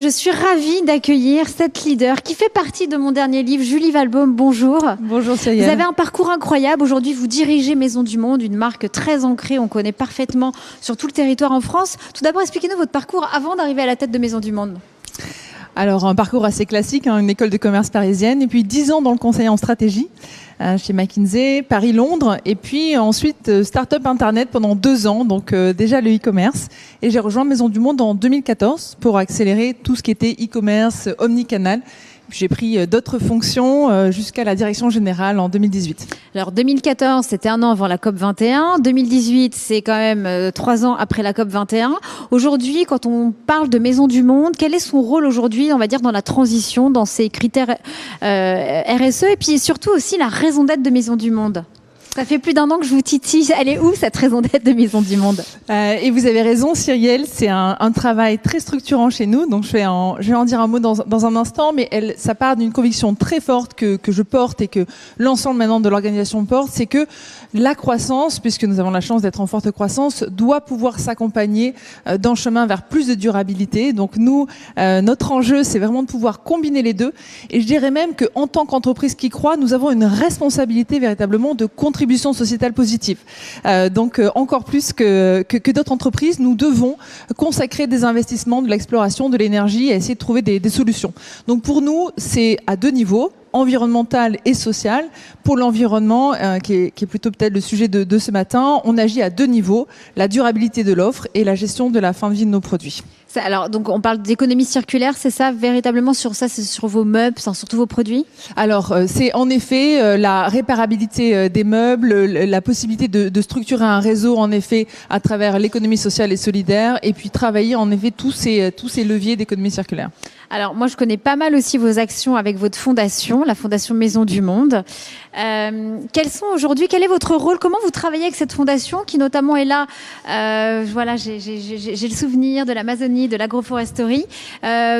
Je suis ravie d'accueillir cette leader qui fait partie de mon dernier livre, Julie Walbaum. Bonjour. Bonjour Cyrielle. Vous avez un parcours incroyable. Aujourd'hui, vous dirigez Maisons du Monde, une marque très ancrée, on connaît parfaitement sur tout le territoire en France. Tout d'abord, expliquez-nous votre parcours avant d'arriver à la tête de Maisons du Monde. Alors, un parcours assez classique, une école de commerce parisienne, et puis 10 ans dans le conseil en stratégie chez McKinsey, Paris-Londres, et puis ensuite start-up Internet pendant 2 ans, donc déjà le e-commerce. Et j'ai rejoint Maisons du Monde en 2014 pour accélérer tout ce qui était e-commerce, omnicanal. J'ai pris d'autres fonctions jusqu'à la direction générale en 2018. Alors 2014, c'était 1 an avant la COP 21. 2018, c'est quand même 3 ans après la COP 21. Aujourd'hui, quand on parle de Maisons du Monde, quel est son rôle aujourd'hui, on va dire, dans la transition, dans ces critères RSE, et puis surtout aussi la raison d'être de Maisons du Monde? Ça fait plus d'1 an que je vous titille. Elle est où, cette raison d'être de Maisons du Monde? Et vous avez raison, Cyrielle, c'est un travail très structurant chez nous. Donc, je vais en dire un mot dans un instant, mais ça part d'une conviction très forte que je porte et que l'ensemble maintenant de l'organisation porte, c'est que la croissance, puisque nous avons la chance d'être en forte croissance, doit pouvoir s'accompagner d'un chemin vers plus de durabilité. Donc, nous, notre enjeu, c'est vraiment de pouvoir combiner les deux. Et je dirais même qu'en tant qu'entreprise qui croit, nous avons une responsabilité véritablement de contribution sociétale positive. Donc encore plus que d'autres entreprises, nous devons consacrer des investissements, de l'exploration, de l'énergie et essayer de trouver des solutions. Donc pour nous, c'est à 2 niveaux, environnemental et social. Pour l'environnement, qui est plutôt peut-être le sujet de ce matin, on agit à 2 niveaux, la durabilité de l'offre et la gestion de la fin de vie de nos produits. Alors, donc, on parle d'économie circulaire, c'est ça, véritablement sur ça, c'est sur vos meubles, sur tous vos produits? Alors, c'est en effet la réparabilité des meubles, la possibilité de structurer un réseau, en effet, à travers l'économie sociale et solidaire, et puis travailler, en effet, tous ces leviers d'économie circulaire. Alors, moi, je connais pas mal aussi vos actions avec votre fondation, la Fondation Maisons du Monde. Quels sont aujourd'hui, quel est votre rôle? Comment vous travaillez avec cette fondation qui notamment est là? Voilà, j'ai le souvenir de l'Amazonie, de l'agroforesterie,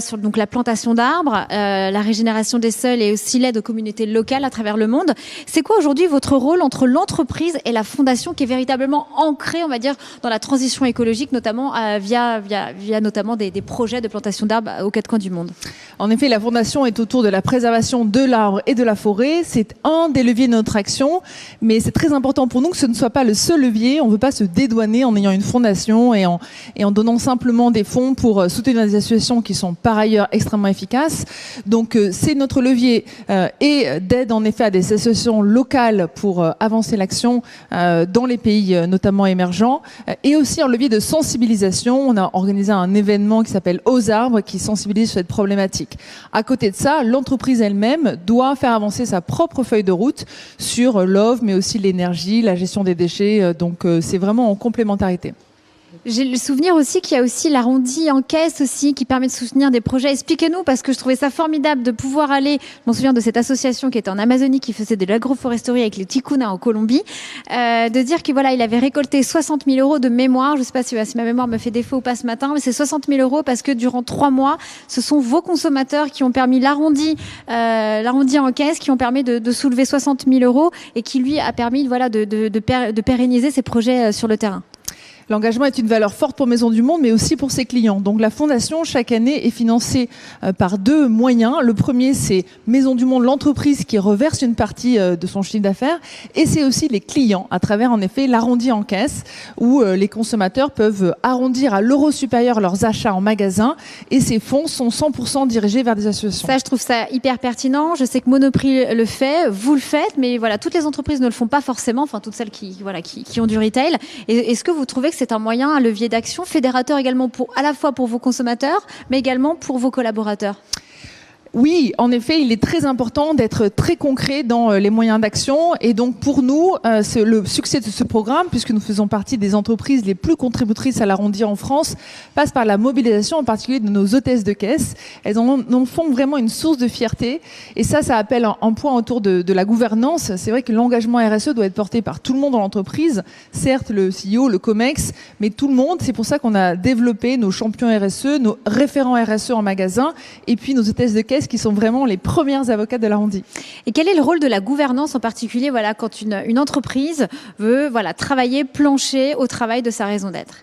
sur donc la plantation d'arbres, la régénération des sols et aussi l'aide aux communautés locales à travers le monde. C'est quoi aujourd'hui votre rôle entre l'entreprise et la fondation qui est véritablement ancrée, on va dire, dans la transition écologique, notamment via notamment des projets de plantation d'arbres aux 4 coins du monde? En effet, la fondation est autour de la préservation de l'arbre et de la forêt. C'est un des leviers de notre action, mais c'est très important pour nous que ce ne soit pas le seul levier. On ne veut pas se dédouaner en ayant une fondation et en donnant simplement des fonds pour soutenir des associations qui sont par ailleurs extrêmement efficaces. Donc c'est notre levier et d'aide en effet à des associations locales pour avancer l'action dans les pays notamment émergents, et aussi un levier de sensibilisation. On a organisé un événement qui s'appelle Aux arbres qui sensibilise sur cette problématique. À côté de ça, l'entreprise elle-même doit faire avancer sa propre feuille de route sur l'offre, mais aussi l'énergie, la gestion des déchets. Donc c'est vraiment en complémentarité. J'ai le souvenir aussi qu'il y a aussi l'arrondi en caisse aussi qui permet de soutenir des projets. Expliquez-nous, parce que je trouvais ça formidable de pouvoir aller, je me souviens de cette association qui était en Amazonie, qui faisait de l'agroforesterie avec les Ticuna en Colombie, de dire que voilà, il avait récolté 60 000 euros de mémoire. Je ne sais pas si ma mémoire me fait défaut ou pas ce matin, mais c'est 60 000 euros parce que durant 3 mois, ce sont vos consommateurs qui ont permis l'arrondi en caisse, qui ont permis de soulever 60 000 euros et qui lui a permis voilà, de pérenniser ces projets sur le terrain. L'engagement est une valeur forte pour Maisons du Monde, mais aussi pour ses clients. Donc la fondation, chaque année, est financée par 2 moyens. Le premier, c'est Maisons du Monde, l'entreprise qui reverse une partie de son chiffre d'affaires. Et c'est aussi les clients, à travers, en effet, l'arrondi en caisse, où les consommateurs peuvent arrondir à l'euro supérieur leurs achats en magasin. Et ces fonds sont 100% dirigés vers des associations. Ça, je trouve ça hyper pertinent. Je sais que Monoprix le fait, vous le faites, mais voilà, toutes les entreprises ne le font pas forcément, enfin toutes celles qui ont du retail. Et est-ce que vous trouvez que c'est un moyen, un levier d'action fédérateur également à la fois pour vos consommateurs, mais également pour vos collaborateurs? Oui, en effet, il est très important d'être très concret dans les moyens d'action. Et donc, pour nous, le succès de ce programme, puisque nous faisons partie des entreprises les plus contributrices à l'arrondi en France, passe par la mobilisation, en particulier de nos hôtesses de caisse. Elles en font vraiment une source de fierté. Et ça appelle un point autour de la gouvernance. C'est vrai que l'engagement RSE doit être porté par tout le monde dans l'entreprise. Certes, le CEO, le COMEX, mais tout le monde. C'est pour ça qu'on a développé nos champions RSE, nos référents RSE en magasin, et puis nos hôtesses de caisse qui sont vraiment les premières avocates de l'arrondi. Et quel est le rôle de la gouvernance en particulier, voilà, quand une entreprise veut travailler, plancher au travail de sa raison d'être?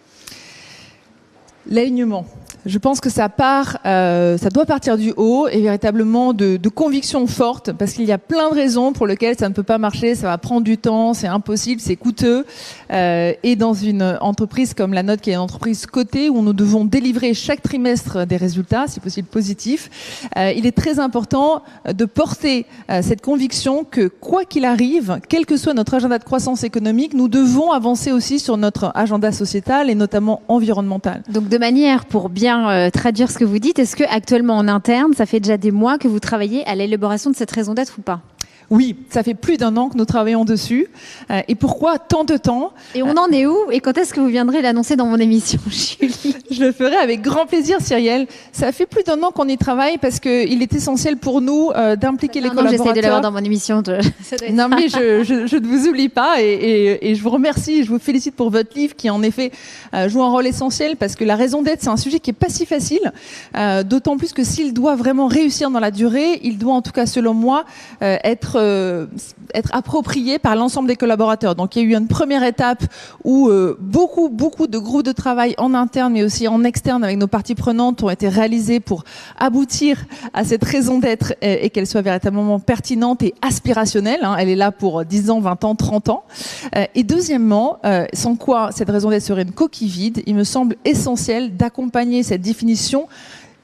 L'alignement. Je pense que ça doit partir du haut et véritablement de convictions fortes, parce qu'il y a plein de raisons pour lesquelles ça ne peut pas marcher, ça va prendre du temps, c'est impossible, c'est coûteux. Et dans une entreprise comme la nôtre, qui est une entreprise cotée, où nous devons délivrer chaque trimestre des résultats, si possible positifs, il est très important de porter cette conviction que quoi qu'il arrive, quel que soit notre agenda de croissance économique, nous devons avancer aussi sur notre agenda sociétal et notamment environnemental. Donc de manière pour bien traduire ce que vous dites, est-ce que actuellement en interne, ça fait déjà des mois que vous travaillez à l'élaboration de cette raison d'être ou pas ? Oui, ça fait plus d'1 an que nous travaillons dessus. Et pourquoi tant de temps ? Et on en est où ? Et quand est-ce que vous viendrez l'annoncer dans mon émission, Julie ? Je le ferai avec grand plaisir, Cyrielle. Ça fait plus d'1 an qu'on y travaille parce qu'il est essentiel pour nous d'impliquer les collaborateurs. J'essaie de l'avoir dans mon émission. Non, mais je ne vous oublie pas et je vous remercie et je vous félicite pour votre livre qui, en effet, joue un rôle essentiel parce que la raison d'être, c'est un sujet qui est pas si facile. D'autant plus que s'il doit vraiment réussir dans la durée, il doit, en tout cas, selon moi, être approprié par l'ensemble des collaborateurs. Donc il y a eu une première étape où beaucoup de groupes de travail en interne mais aussi en externe avec nos parties prenantes ont été réalisés pour aboutir à cette raison d'être et qu'elle soit véritablement pertinente et aspirationnelle. Elle est là pour 10 ans, 20 ans, 30 ans. Et deuxièmement, sans quoi cette raison d'être serait une coquille vide, il me semble essentiel d'accompagner cette définition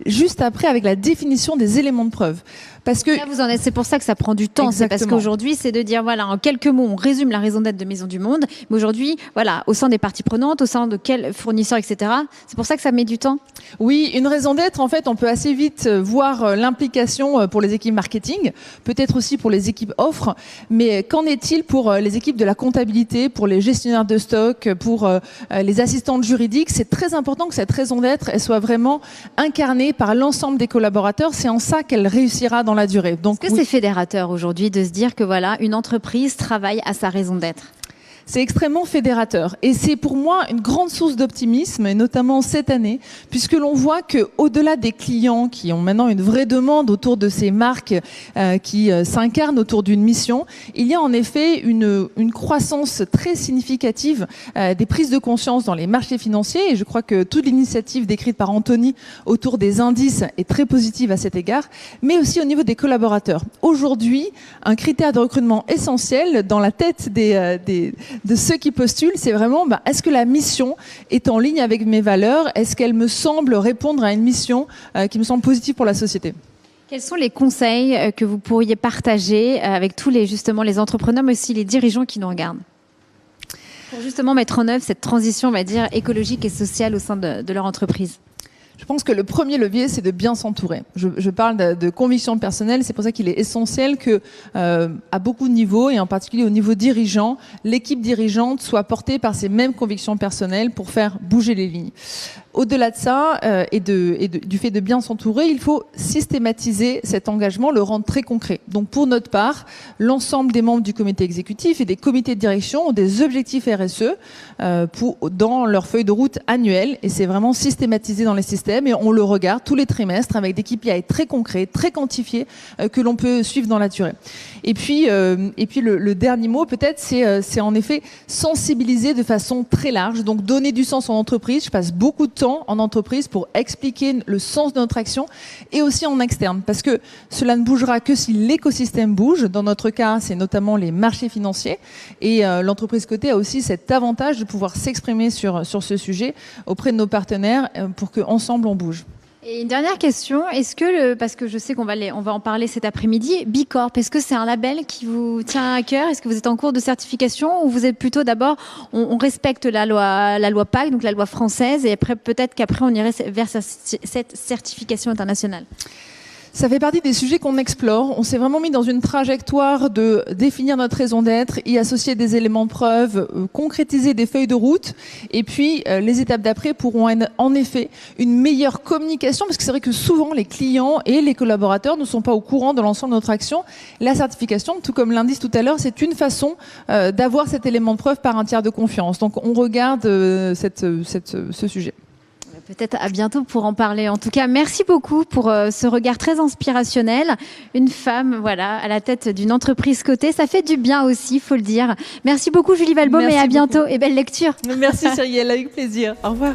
juste après avec la définition des éléments de preuve. Parce que là, vous en êtes, c'est pour ça que ça prend du temps. Exactement. C'est parce qu'aujourd'hui, c'est de dire, voilà, en quelques mots, on résume la raison d'être de Maison du Monde. Mais aujourd'hui, voilà, au sein des parties prenantes, au sein de quels fournisseurs, etc. C'est pour ça que ça met du temps. Oui, une raison d'être, en fait, on peut assez vite voir l'implication pour les équipes marketing, peut-être aussi pour les équipes offres. Mais qu'en est-il pour les équipes de la comptabilité, pour les gestionnaires de stock, pour les assistantes juridiques ? C'est très important que cette raison d'être, elle soit vraiment incarnée par l'ensemble des collaborateurs. C'est en ça qu'elle réussira dans la durée. Donc, est-ce que c'est fédérateur aujourd'hui de se dire que voilà, une entreprise travaille à sa raison d'être ? C'est extrêmement fédérateur et c'est pour moi une grande source d'optimisme, et notamment cette année, puisque l'on voit que au-delà des clients qui ont maintenant une vraie demande autour de ces marques qui s'incarnent autour d'une mission, il y a en effet une croissance très significative des prises de conscience dans les marchés financiers, et je crois que toute l'initiative décrite par Anthony autour des indices est très positive à cet égard, mais aussi au niveau des collaborateurs. Aujourd'hui, un critère de recrutement essentiel dans la tête de ceux qui postulent, c'est vraiment est-ce que la mission est en ligne avec mes valeurs ? Est-ce qu'elle me semble répondre à une mission qui me semble positive pour la société ? Quels sont les conseils que vous pourriez partager avec tous les entrepreneurs, mais aussi les dirigeants qui nous regardent, pour justement mettre en œuvre cette transition, on va dire, écologique et sociale au sein de leur entreprise ? Je pense que le premier levier, c'est de bien s'entourer. Je parle de conviction personnelle, c'est pour ça qu'il est essentiel que, à beaucoup de niveaux, et en particulier au niveau dirigeant, l'équipe dirigeante soit portée par ces mêmes convictions personnelles pour faire bouger les lignes. Au-delà de ça, du fait de bien s'entourer, il faut systématiser cet engagement, le rendre très concret. Donc pour notre part, l'ensemble des membres du comité exécutif et des comités de direction ont des objectifs RSE dans leur feuille de route annuelle, et c'est vraiment systématisé dans les systèmes, et on le regarde tous les trimestres avec des KPI très concrets, très quantifiés, que l'on peut suivre dans la durée. Et puis le dernier mot peut-être, c'est en effet sensibiliser de façon très large, donc donner du sens en entreprise. Je passe beaucoup de temps en entreprise pour expliquer le sens de notre action, et aussi en externe, parce que cela ne bougera que si l'écosystème bouge. Dans notre cas, c'est notamment les marchés financiers, et l'entreprise cotée a aussi cet avantage de pouvoir s'exprimer sur ce sujet auprès de nos partenaires pour qu'ensemble on bouge. Et une dernière question, est-ce que, parce que je sais qu'on va en parler cet après-midi, B Corp, est-ce que c'est un label qui vous tient à cœur ? Est-ce que vous êtes en cours de certification, ou vous êtes plutôt d'abord, on respecte la loi PAC, donc la loi française, et après peut-être qu'après on irait vers cette certification internationale ? Ça fait partie des sujets qu'on explore. On s'est vraiment mis dans une trajectoire de définir notre raison d'être, y associer des éléments de preuve, concrétiser des feuilles de route. Et puis, les étapes d'après pourront être en effet une meilleure communication, parce que c'est vrai que souvent les clients et les collaborateurs ne sont pas au courant de l'ensemble de notre action. La certification, tout comme l'indice tout à l'heure, c'est une façon d'avoir cet élément de preuve par un tiers de confiance. Donc, on regarde ce sujet. Peut-être à bientôt pour en parler. En tout cas, merci beaucoup pour ce regard très inspirationnel. Une femme, voilà, à la tête d'une entreprise cotée. Ça fait du bien aussi, il faut le dire. Merci beaucoup, Julie Walbaum, et à bientôt. Et belle lecture. Merci, Cyrielle, avec plaisir. Au revoir.